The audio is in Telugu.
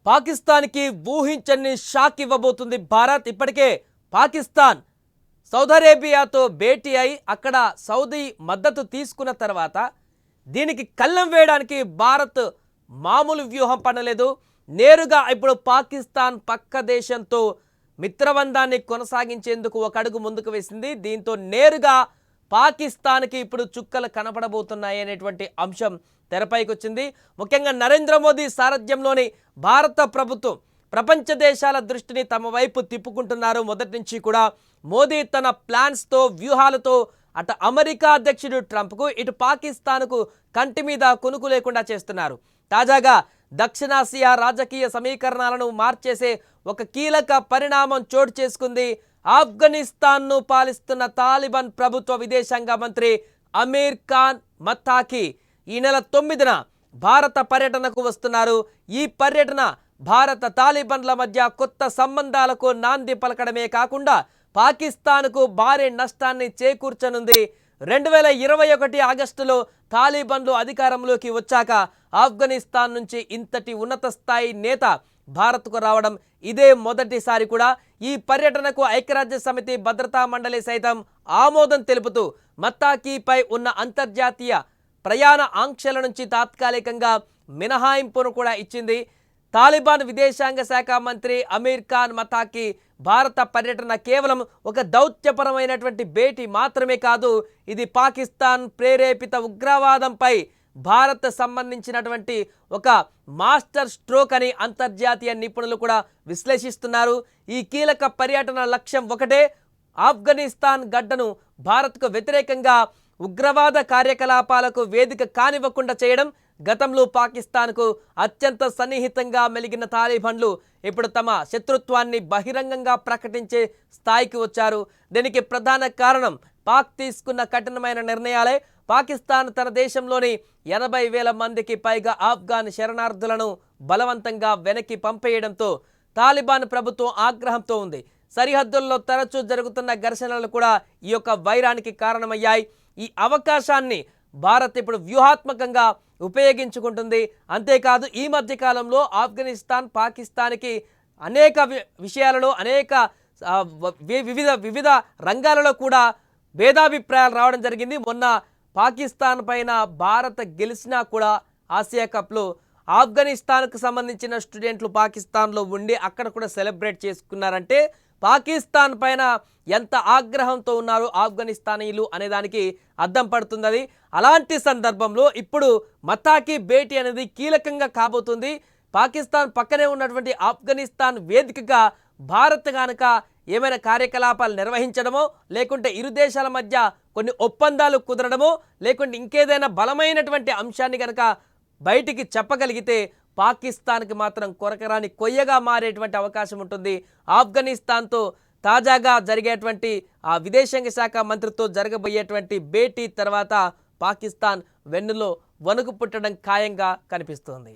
పాకిస్తాన్కి ఊహించని షాక్ ఇవ్వబోతుంది భారత్. ఇప్పటికే పాకిస్తాన్ సౌదీ అరేబియాతో భేటీ అయి అక్కడ సౌదీ మద్దతు తీసుకున్న తర్వాత దీనికి కళ్ళెం వేయడానికి భారత్ మామూలు వ్యూహం పడలేదు. నేరుగా ఇప్పుడు పాకిస్తాన్ పక్క దేశంతో మిత్రబంధాన్ని కొనసాగించేందుకు ఒక అడుగు ముందుకు వేసింది. దీంతో నేరుగా పాకిస్తాన్కి ఇప్పుడు చుక్కలు కనపడబోతున్నాయి అనేటువంటి అంశం తెరపైకి వచ్చింది. ముఖ్యంగా నరేంద్ర మోదీ సారథ్యంలోని భారత ప్రభుత్వం ప్రపంచ దేశాల దృష్టిని తమ వైపు తిప్పుకుంటున్నారు. మొదటి నుంచి కూడా మోదీ తన ప్లాన్స్తో వ్యూహాలతో అటు అమెరికా అధ్యక్షుడు ట్రంప్కు ఇటు పాకిస్తాన్కు కంటి మీద కొనుకు లేకుండా చేస్తున్నారు. తాజాగా దక్షిణాసియా రాజకీయ సమీకరణాలను మార్చేసే ఒక కీలక పరిణామం చోటు చేసుకుంది. ఆఫ్ఘనిస్తాన్ను పాలిస్తున్న తాలిబాన్ ప్రభుత్వ విదేశాంగ మంత్రి అమీర్ ఖాన్ మత్తాకి ఈ నెల 9న భారత పర్యటనకు వస్తున్నారు. ఈ పర్యటన భారత తాలిబాన్ల మధ్య కొత్త సంబంధాలకు నాంది పలకడమే కాకుండా పాకిస్తాన్కు భారీ నష్టాన్ని చేకూర్చనుంది. 2021 ఆగస్టులో తాలిబాన్లు అధికారంలోకి వచ్చాక ఆఫ్ఘనిస్తాన్ నుంచి ఇంతటి ఉన్నత స్థాయి నేత భారత్కు రావడం ఇదే మొదటిసారి కూడా. ఈ పర్యటనకు ఐక్యరాజ్య సమితి భద్రతా మండలి సైతం ఆమోదం తెలుపుతూ మత్తాకీపై ఉన్న అంతర్జాతీయ ప్రయాణ ఆంక్షల నుంచి తాత్కాలికంగా మినహాయింపును కూడా ఇచ్చింది. తాలిబాన్ విదేశాంగ శాఖ మంత్రి అమీర్ ఖాన్ మతాకి భారత పర్యటన కేవలం ఒక దౌత్యపరమైనటువంటి భేటీ మాత్రమే కాదు, ఇది పాకిస్తాన్ ప్రేరేపిత ఉగ్రవాదంపై భారత్ సంబంధించినటువంటి ఒక మాస్టర్ స్ట్రోక్ అని అంతర్జాతీయ నిపుణులు కూడా విశ్లేషిస్తున్నారు. ఈ కీలక పర్యటన లక్ష్యం ఒకటే, ఆఫ్ఘనిస్తాన్ గడ్డను భారత్కు వ్యతిరేకంగా ఉగ్రవాద కార్యకలాపాలకు వేదిక కానివ్వకుండా చేయడం. గతంలో పాకిస్తాన్కు అత్యంత సన్నిహితంగా మెలిగిన తాలిబాన్లు ఇప్పుడు తమ శత్రుత్వాన్ని బహిరంగంగా ప్రకటించే స్థాయికి వచ్చారు. దీనికి ప్రధాన కారణం పాక్ తీసుకున్న కఠినమైన నిర్ణయాలే. పాకిస్తాన్ తన దేశంలోని 80,000 మందికి పైగా ఆఫ్ఘాన్ శరణార్థులను బలవంతంగా వెనక్కి పంపేయడంతో తాలిబాన్ ప్రభుత్వం ఆగ్రహంతో ఉంది. సరిహద్దుల్లో తరచూ జరుగుతున్న ఘర్షణలు కూడా ఈ యొక్క వైరానికి కారణమయ్యాయి. ఈ అవకాశాన్ని భారత్ ఇప్పుడు వ్యూహాత్మకంగా ఉపయోగించుకుంటుంది. అంతేకాదు ఈ మధ్య కాలంలో ఆఫ్ఘనిస్తాన్ పాకిస్తాన్కి అనేక విషయాలలో అనేక వివిధ రంగాలలో కూడా భేదాభిప్రాయాలు రావడం జరిగింది. మొన్న పాకిస్తాన్ పైన భారత్ గెలిచినా కూడా ఆసియా కప్లో ఆఫ్ఘనిస్తాన్కు సంబంధించిన స్టూడెంట్లు పాకిస్తాన్లో ఉండి అక్కడ కూడా సెలబ్రేట్ చేసుకున్నారంటే పాకిస్తాన్ పైన ఎంత ఆగ్రహంతో ఉన్నారు ఆఫ్ఘనిస్తానీలు అనేదానికి అద్దం పడుతుంది. అలాంటి సందర్భంలో ఇప్పుడు మతాకి భేటీ అనేది కీలకంగా కాబోతుంది. పాకిస్తాన్ పక్కనే ఉన్నటువంటి ఆఫ్ఘనిస్తాన్ వేదికగా భారత్ కనుక ఏమైనా కార్యకలాపాలు నిర్వహించడమో, లేకుంటే ఇరు దేశాల మధ్య కొన్ని ఒప్పందాలు కుదరడమో, లేకుంటే ఇంకేదైనా బలమైనటువంటి అంశాన్ని కనుక బయటికి చెప్పగలిగితే పాకిస్తాన్కి మాత్రం కొరకరాని కొయ్యగా మారేటువంటి అవకాశం ఉంటుంది. ఆఫ్ఘనిస్తాన్తో తాజాగా జరిగేటువంటి ఆ విదేశాంగ శాఖ మంత్రితో జరగబోయేటువంటి భేటీ తర్వాత పాకిస్తాన్ వెన్నులో వణుకు పుట్టడం ఖాయంగా కనిపిస్తోంది.